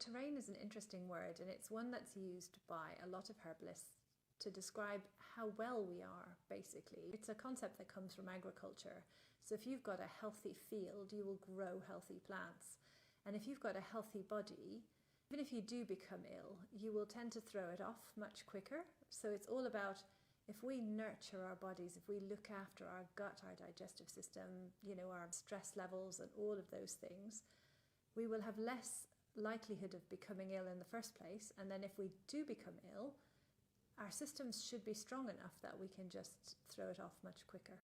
terrain is an interesting word, and it's one that's used by a lot of herbalists to describe how well we are, basically. It's a concept that comes from agriculture. So if you've got a healthy field, you will grow healthy plants. And if you've got a healthy body, even if you do become ill, you will tend to throw it off much quicker. So it's all about, if we nurture our bodies, if we look after our gut, our digestive system, our stress levels and all of those things, we will have less likelihood of becoming ill in the first place. And then if we do become ill, our systems should be strong enough that we can just throw it off much quicker.